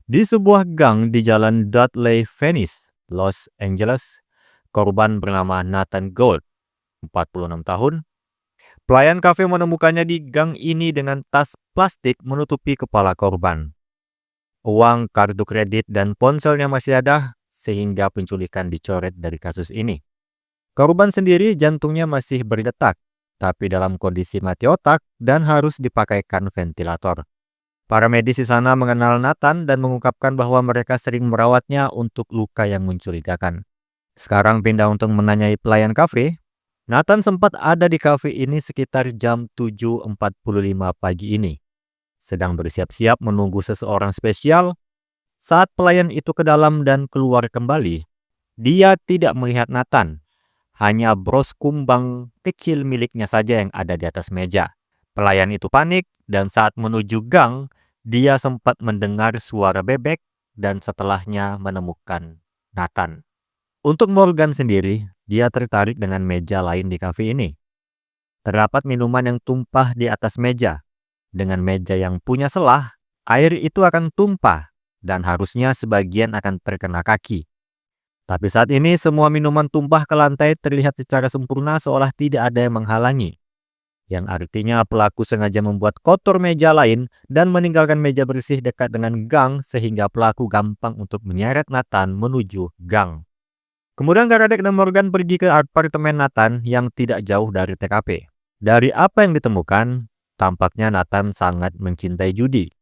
Di sebuah gang di jalan Dudley, Venice, Los Angeles, korban bernama Nathan Gold, 46 tahun. Pelayan kafe menemukannya di gang ini dengan tas plastik menutupi kepala korban. Uang, kartu kredit, dan ponselnya masih ada, sehingga penculikan dicoret dari kasus ini. Korban sendiri jantungnya masih berdetak, tapi dalam kondisi mati otak dan harus dipakaikan ventilator. Para medis di sana mengenal Nathan dan mengungkapkan bahwa mereka sering merawatnya untuk luka yang mencurigakan. Sekarang pindah untuk menanyai pelayan kafe. Nathan sempat ada di kafe ini sekitar jam 7.45 pagi ini, sedang bersiap-siap menunggu seseorang spesial. Saat pelayan itu ke dalam dan keluar kembali, dia tidak melihat Nathan, hanya bros kumbang kecil miliknya saja yang ada di atas meja. Pelayan itu panik dan saat menuju gang, dia sempat mendengar suara bebek dan setelahnya menemukan Nathan. Untuk Morgan sendiri, dia tertarik dengan meja lain di kafe ini. Terdapat minuman yang tumpah di atas meja. Dengan meja yang punya selah, air itu akan tumpah dan harusnya sebagian akan terkena kaki. Tapi saat ini semua minuman tumpah ke lantai terlihat secara sempurna seolah tidak ada yang menghalangi. Yang artinya pelaku sengaja membuat kotor meja lain dan meninggalkan meja bersih dekat dengan gang sehingga pelaku gampang untuk menyeret Nathan menuju gang. Kemudian Karadek dan Morgan pergi ke apartemen Nathan yang tidak jauh dari TKP. Dari apa yang ditemukan, tampaknya Nathan sangat mencintai judi.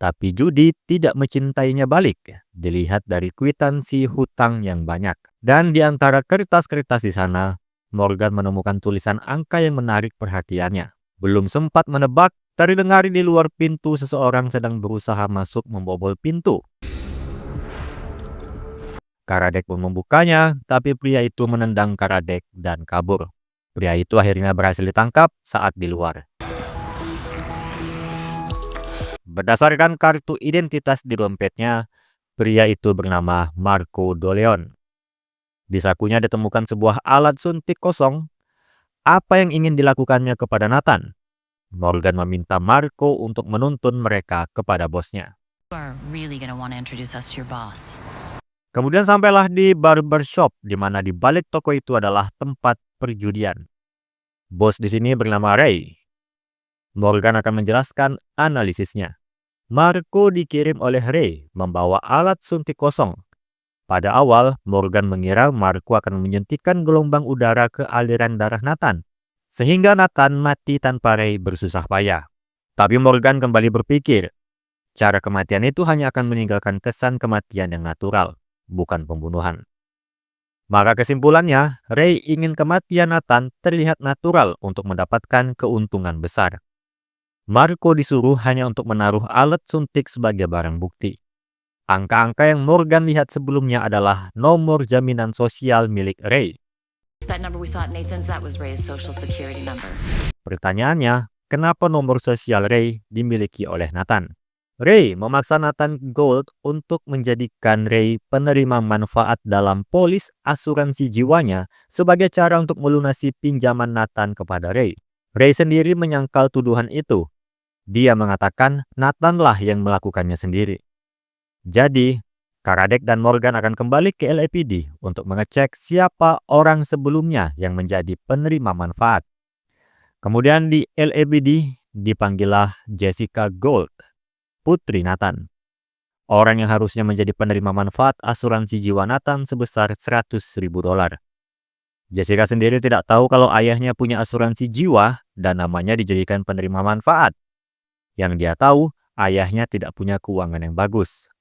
Tapi judi tidak mencintainya balik, dilihat dari kwitansi hutang yang banyak. Dan di antara kertas-kertas di sana, Morgan menemukan tulisan angka yang menarik perhatiannya. Belum sempat menebak, terdengar di luar pintu seseorang sedang berusaha masuk membobol pintu. Karadek pun membukanya, tapi pria itu menendang Karadek dan kabur. Pria itu akhirnya berhasil ditangkap saat di luar. Berdasarkan kartu identitas di dompetnya, pria itu bernama Marco Doleon. Di sakunya ditemukan sebuah alat suntik kosong. Apa yang ingin dilakukannya kepada Nathan? Morgan meminta Marco untuk menuntun mereka kepada bosnya. Kemudian sampailah di barbershop, di mana di balik toko itu adalah tempat perjudian. Bos di sini bernama Ray. Morgan akan menjelaskan analisisnya. Marco dikirim oleh Ray membawa alat suntik kosong. Pada awal, Morgan mengira Marco akan menyuntikkan gelombang udara ke aliran darah Nathan, sehingga Nathan mati tanpa Ray bersusah payah. Tapi Morgan kembali berpikir, cara kematian itu hanya akan meninggalkan kesan kematian yang natural, bukan pembunuhan. Maka kesimpulannya, Ray ingin kematian Nathan terlihat natural untuk mendapatkan keuntungan besar. Marco disuruh hanya untuk menaruh alat suntik sebagai barang bukti. Angka-angka yang Morgan lihat sebelumnya adalah nomor jaminan sosial milik Ray. Pertanyaannya, kenapa nomor sosial Ray dimiliki oleh Nathan? Ray memaksa Nathan Gold untuk menjadikan Ray penerima manfaat dalam polis asuransi jiwanya sebagai cara untuk melunasi pinjaman Nathan kepada Ray. Ray sendiri menyangkal tuduhan itu. Dia mengatakan Nathan-lah yang melakukannya sendiri. Jadi, Karadek dan Morgan akan kembali ke LAPD untuk mengecek siapa orang sebelumnya yang menjadi penerima manfaat. Kemudian di LAPD dipanggillah Jessica Gold, putri Nathan. Orang yang harusnya menjadi penerima manfaat asuransi jiwa Nathan sebesar $100.000. Jessica sendiri tidak tahu kalau ayahnya punya asuransi jiwa dan namanya dijadikan penerima manfaat. Yang dia tahu, ayahnya tidak punya keuangan yang bagus.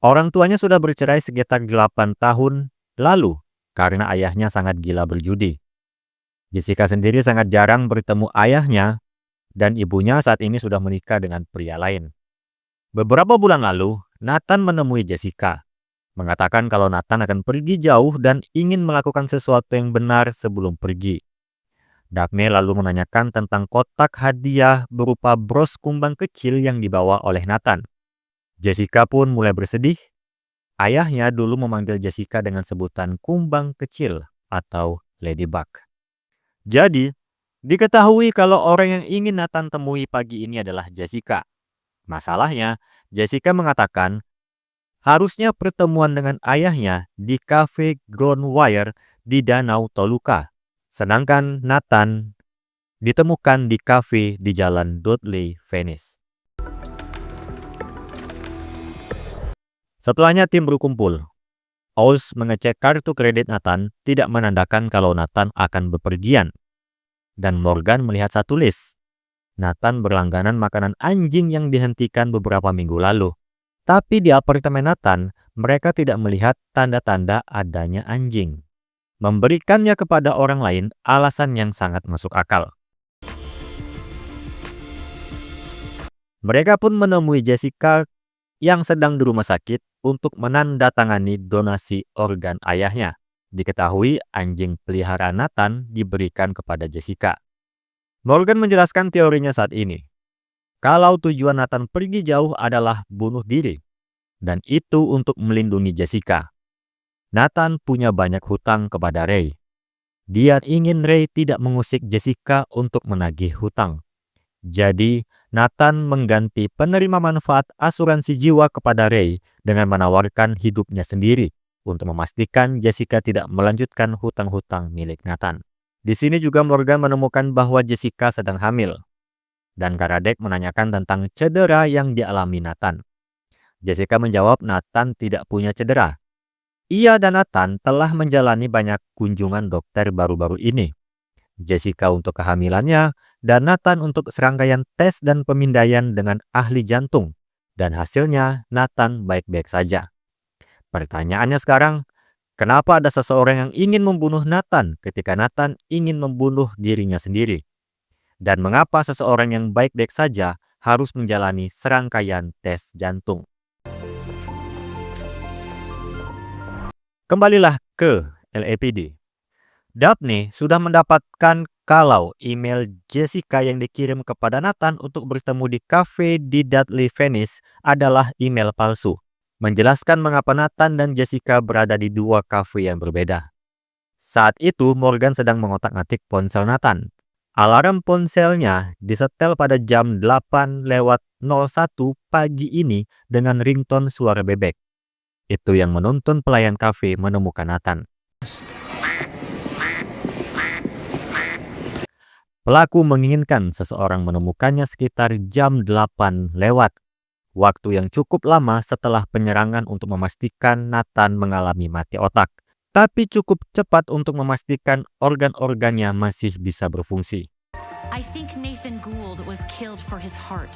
Orang tuanya sudah bercerai sekitar 8 tahun lalu karena ayahnya sangat gila berjudi. Jessica sendiri sangat jarang bertemu ayahnya dan ibunya saat ini sudah menikah dengan pria lain. Beberapa bulan lalu, Nathan menemui Jessica, mengatakan kalau Nathan akan pergi jauh dan ingin melakukan sesuatu yang benar sebelum pergi. Daphne lalu menanyakan tentang kotak hadiah berupa bros kumbang kecil yang dibawa oleh Nathan. Jessica pun mulai bersedih. Ayahnya dulu memanggil Jessica dengan sebutan kumbang kecil atau ladybug. Jadi, diketahui kalau orang yang ingin Nathan temui pagi ini adalah Jessica. Masalahnya, Jessica mengatakan harusnya pertemuan dengan ayahnya di kafe Groundwire di Danau Toluca. Sedangkan Nathan ditemukan di kafe di Jalan Dudley, Venice. Setelahnya tim berkumpul. Oz mengecek kartu kredit Nathan tidak menandakan kalau Nathan akan bepergian. Dan Morgan melihat satu list. Nathan berlangganan makanan anjing yang dihentikan beberapa minggu lalu. Tapi di apartemen Nathan, mereka tidak melihat tanda-tanda adanya anjing. Memberikannya kepada orang lain alasan yang sangat masuk akal. Mereka pun menemui Jessica yang sedang di rumah sakit untuk menandatangani donasi organ ayahnya. Diketahui anjing peliharaan Nathan diberikan kepada Jessica. Morgan menjelaskan teorinya saat ini. Kalau tujuan Nathan pergi jauh adalah bunuh diri. Dan itu untuk melindungi Jessica. Nathan punya banyak hutang kepada Ray. Dia ingin Ray tidak mengusik Jessica untuk menagih hutang. Jadi, Nathan mengganti penerima manfaat asuransi jiwa kepada Ray dengan menawarkan hidupnya sendiri untuk memastikan Jessica tidak melanjutkan hutang-hutang milik Nathan. Di sini juga Morgan menemukan bahwa Jessica sedang hamil. Dan Karadec menanyakan tentang cedera yang dialami Nathan. Jessica menjawab Nathan tidak punya cedera. Ia dan Nathan telah menjalani banyak kunjungan dokter baru-baru ini. Jessica untuk kehamilannya, dan Nathan untuk serangkaian tes dan pemindaian dengan ahli jantung. Dan hasilnya Nathan baik-baik saja. Pertanyaannya sekarang, kenapa ada seseorang yang ingin membunuh Nathan ketika Nathan ingin membunuh dirinya sendiri? Dan mengapa seseorang yang baik-baik saja harus menjalani serangkaian tes jantung? Kembalilah ke LAPD. Daphne sudah mendapatkan kalau email Jessica yang dikirim kepada Nathan untuk bertemu di kafe di Dudley, Venice adalah email palsu. Menjelaskan mengapa Nathan dan Jessica berada di dua kafe yang berbeda. Saat itu Morgan sedang mengotak-atik ponsel Nathan. Alarm ponselnya disetel pada jam 8:01 pagi ini dengan ringtone suara bebek. Itu yang menuntun pelayan kafe menemukan Nathan. Pelaku menginginkan seseorang menemukannya sekitar jam 8 lewat. Waktu yang cukup lama setelah penyerangan untuk memastikan Nathan mengalami mati otak. Tapi cukup cepat untuk memastikan organ-organnya masih bisa berfungsi. I think Nathan Gould was killed for his heart.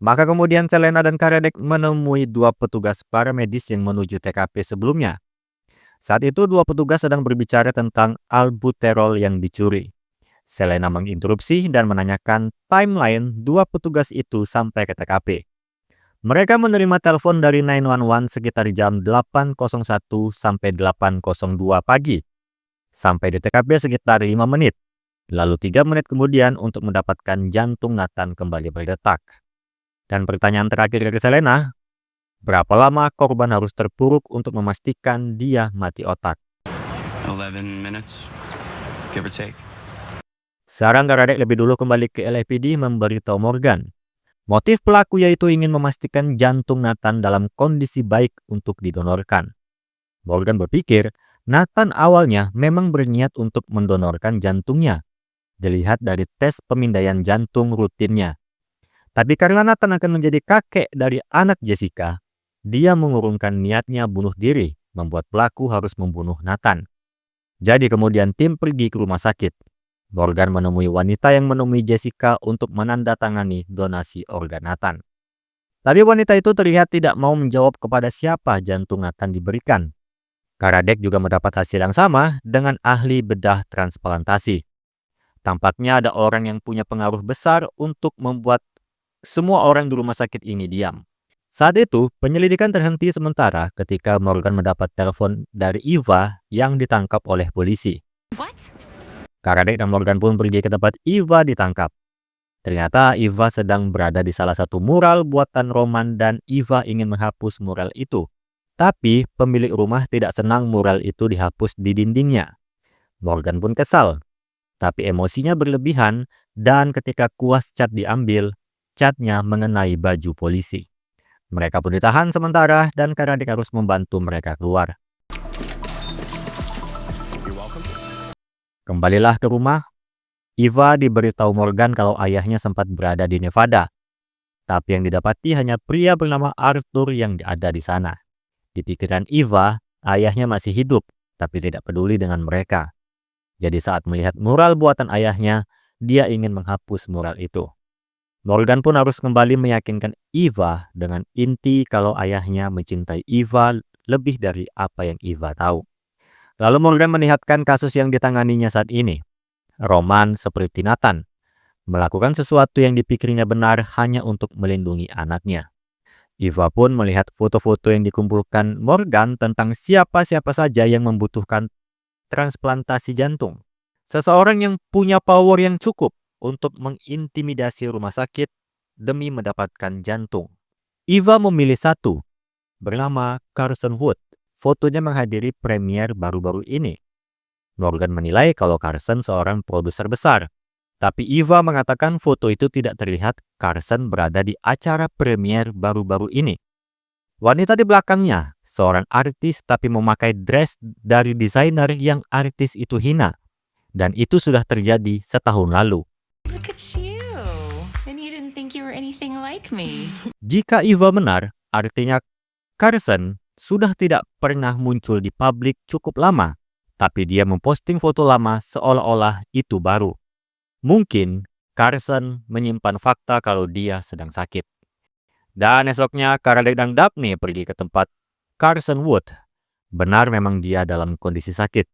Maka kemudian Selena dan Karadec menemui dua petugas paramedis yang menuju TKP sebelumnya. Saat itu dua petugas sedang berbicara tentang albuterol yang dicuri. Selena menginterupsi dan menanyakan timeline dua petugas itu sampai ke TKP. Mereka menerima telepon dari 911 sekitar jam 8.01 sampai 8.02 pagi. Sampai di TKP sekitar 5 menit. Lalu 3 menit kemudian untuk mendapatkan jantung Nathan kembali berdetak. Dan pertanyaan terakhir dari Selena, berapa lama korban harus terpuruk untuk memastikan dia mati otak? 11 minutes, give or take. Sekarang Karadec lebih dulu kembali ke LAPD memberitahu Morgan. Motif pelaku yaitu ingin memastikan jantung Nathan dalam kondisi baik untuk didonorkan. Morgan berpikir Nathan awalnya memang berniat untuk mendonorkan jantungnya. Dilihat dari tes pemindaian jantung rutinnya. Tapi karena Nathan akan menjadi kakek dari anak Jessica, dia mengurungkan niatnya bunuh diri, membuat pelaku harus membunuh Nathan. Jadi kemudian tim pergi ke rumah sakit. Morgan menemui wanita yang menemui Jessica untuk menandatangani donasi organ Nathan. Tapi wanita itu terlihat tidak mau menjawab kepada siapa jantung Nathan diberikan. Karadec juga mendapat hasil yang sama dengan ahli bedah transplantasi. Tampaknya ada orang yang punya pengaruh besar untuk membuat semua orang di rumah sakit ini diam. Saat itu, penyelidikan terhenti sementara ketika Morgan mendapat telepon dari Eva yang ditangkap oleh polisi. What? Karadec dan Morgan pun pergi ke tempat Eva ditangkap. Ternyata Eva sedang berada di salah satu mural buatan Roman dan Eva ingin menghapus mural itu. Tapi pemilik rumah tidak senang mural itu dihapus di dindingnya. Morgan pun kesal. Tapi emosinya berlebihan dan ketika kuas cat diambil, catnya mengenai baju polisi. Mereka pun ditahan sementara dan Karadik harus membantu mereka keluar. Kembalilah ke rumah. Eva diberitahu Morgan kalau ayahnya sempat berada di Nevada. Tapi yang didapati hanya pria bernama Arthur yang ada di sana. Di pikiran Eva, ayahnya masih hidup, tapi tidak peduli dengan mereka. Jadi saat melihat mural buatan ayahnya, dia ingin menghapus mural itu. Morgan pun harus kembali meyakinkan Eva dengan inti kalau ayahnya mencintai Eva lebih dari apa yang Eva tahu. Lalu Morgan melihatkan kasus yang ditanganinya saat ini. Roman seperti Nathan, melakukan sesuatu yang dipikirnya benar hanya untuk melindungi anaknya. Eva pun melihat foto-foto yang dikumpulkan Morgan tentang siapa-siapa saja yang membutuhkan transplantasi jantung. Seseorang yang punya power yang cukup untuk mengintimidasi rumah sakit demi mendapatkan jantung. Eva memilih satu, bernama Carson Wood. Fotonya menghadiri premier baru-baru ini. Morgan menilai kalau Carson seorang produser besar. Tapi Eva mengatakan foto itu tidak terlihat Carson berada di acara premier baru-baru ini. Wanita di belakangnya, seorang artis tapi memakai dress dari desainer yang artis itu hina. Dan itu sudah terjadi setahun lalu. Look at you. And you didn't think you were anything like me. Jika Eva benar, artinya Carson sudah tidak pernah muncul di publik cukup lama, tapi dia memposting foto lama seolah-olah itu baru. Mungkin Carson menyimpan fakta kalau dia sedang sakit. Dan esoknya Karadik dan Daphne pergi ke tempat Carson Wood. Benar memang dia dalam kondisi sakit.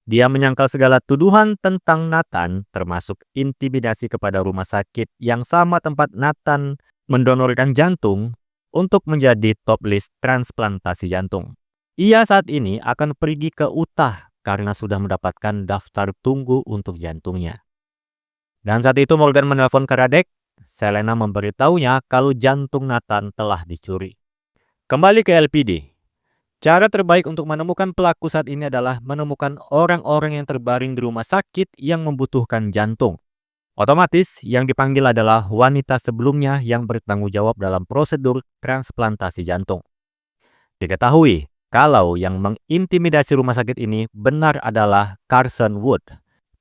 Dia menyangkal segala tuduhan tentang Nathan, termasuk intimidasi kepada rumah sakit yang sama tempat Nathan mendonorkan jantung untuk menjadi top list transplantasi jantung. Ia saat ini akan pergi ke Utah karena sudah mendapatkan daftar tunggu untuk jantungnya. Dan saat itu Morgan menelpon Karadik. Selena memberitahunya kalau jantung Nathan telah dicuri. Kembali ke LPD. Cara terbaik untuk menemukan pelaku saat ini adalah menemukan orang-orang yang terbaring di rumah sakit yang membutuhkan jantung. Otomatis yang dipanggil adalah wanita sebelumnya yang bertanggung jawab dalam prosedur transplantasi jantung. Diketahui kalau yang mengintimidasi rumah sakit ini benar adalah Carson Wood.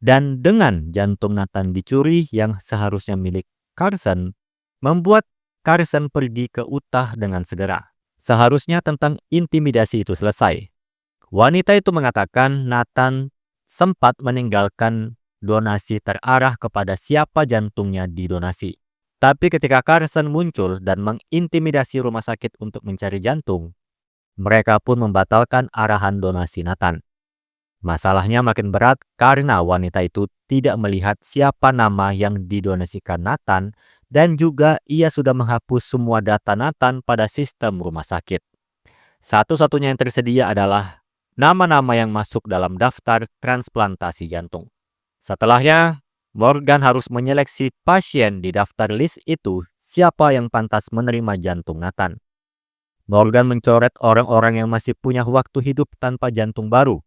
Dan dengan jantung Nathan dicuri yang seharusnya milik Carson, membuat Carson pergi ke Utah dengan segera. Seharusnya tentang intimidasi itu selesai. Wanita itu mengatakan Nathan sempat meninggalkan donasi terarah kepada siapa jantungnya didonasi. Tapi ketika Carson muncul dan mengintimidasi rumah sakit untuk mencari jantung, mereka pun membatalkan arahan donasi Nathan. Masalahnya makin berat karena wanita itu tidak melihat siapa nama yang didonasikan Nathan dan juga ia sudah menghapus semua data Nathan pada sistem rumah sakit. Satu-satunya yang tersedia adalah nama-nama yang masuk dalam daftar transplantasi jantung. Setelahnya, Morgan harus menyeleksi pasien di daftar list itu siapa yang pantas menerima jantung Nathan. Morgan mencoret orang-orang yang masih punya waktu hidup tanpa jantung baru.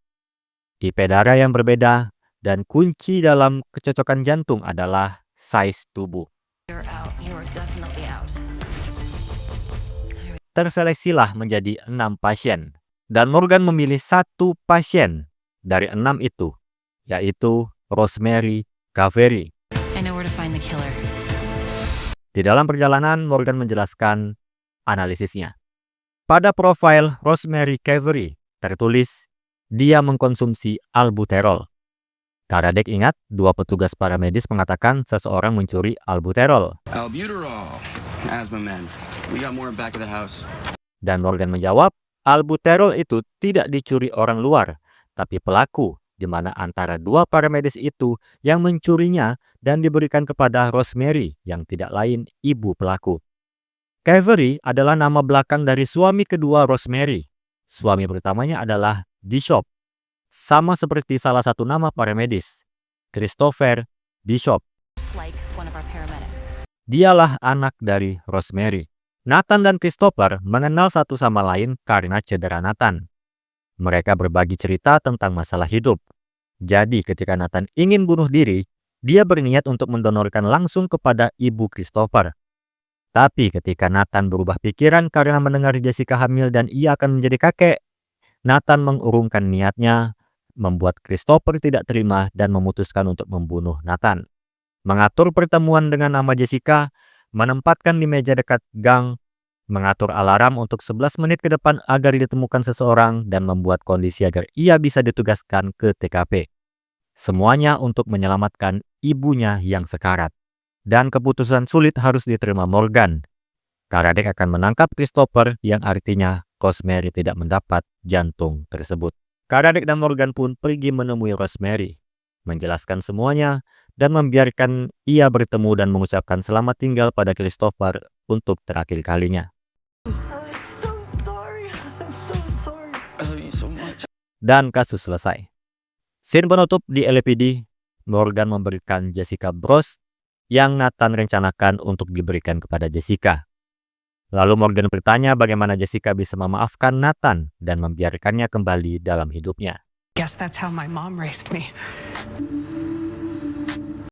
Tipe darah yang berbeda, dan kunci dalam kecocokan jantung adalah size tubuh. You're out. You are definitely out. Terseleksilah menjadi 6 pasien, dan Morgan memilih satu pasien dari 6 itu, yaitu Rosemary Cavery. I know where to find the killer. Di dalam perjalanan, Morgan menjelaskan analisisnya. Pada profil Rosemary Cavery tertulis, dia mengkonsumsi albuterol. Karadik ingat, 2 petugas paramedis mengatakan seseorang mencuri albuterol. Albuterol. Asthma men. We got more back of the house. Dan Morgan menjawab, albuterol itu tidak dicuri orang luar, tapi pelaku, di mana antara 2 paramedis itu yang mencurinya dan diberikan kepada Rosemary yang tidak lain ibu pelaku. Cavery adalah nama belakang dari suami kedua Rosemary. Suami pertamanya adalah Bishop, sama seperti salah satu nama paramedis, Christopher Bishop. Just like one of our paramedics. Dialah anak dari Rosemary. Nathan dan Christopher mengenal satu sama lain karena cedera Nathan. Mereka berbagi cerita tentang masalah hidup. Jadi ketika Nathan ingin bunuh diri, dia berniat untuk mendonorkan langsung kepada ibu Christopher. Tapi ketika Nathan berubah pikiran karena mendengar Jessica hamil dan ia akan menjadi kakek, Nathan mengurungkan niatnya, membuat Christopher tidak terima dan memutuskan untuk membunuh Nathan. Mengatur pertemuan dengan nama Jessica, menempatkan di meja dekat gang, mengatur alarm untuk 11 menit ke depan agar ditemukan seseorang, dan membuat kondisi agar ia bisa ditugaskan ke TKP. Semuanya untuk menyelamatkan ibunya yang sekarat. Dan keputusan sulit harus diterima Morgan. Karadec akan menangkap Christopher yang artinya Rosemary tidak mendapat jantung tersebut. Karadec dan Morgan pun pergi menemui Rosemary, menjelaskan semuanya, dan membiarkan ia bertemu dan mengucapkan selamat tinggal pada Christopher untuk terakhir kalinya. I'm so sorry. I'm so sorry. I love you so much. Dan kasus selesai. Scene penutup di LAPD, Morgan memberikan Jessica bros yang Nathan rencanakan untuk diberikan kepada Jessica. Lalu Morgan bertanya bagaimana Jessica bisa memaafkan Nathan dan membiarkannya kembali dalam hidupnya. Guess that's how my mom raised me.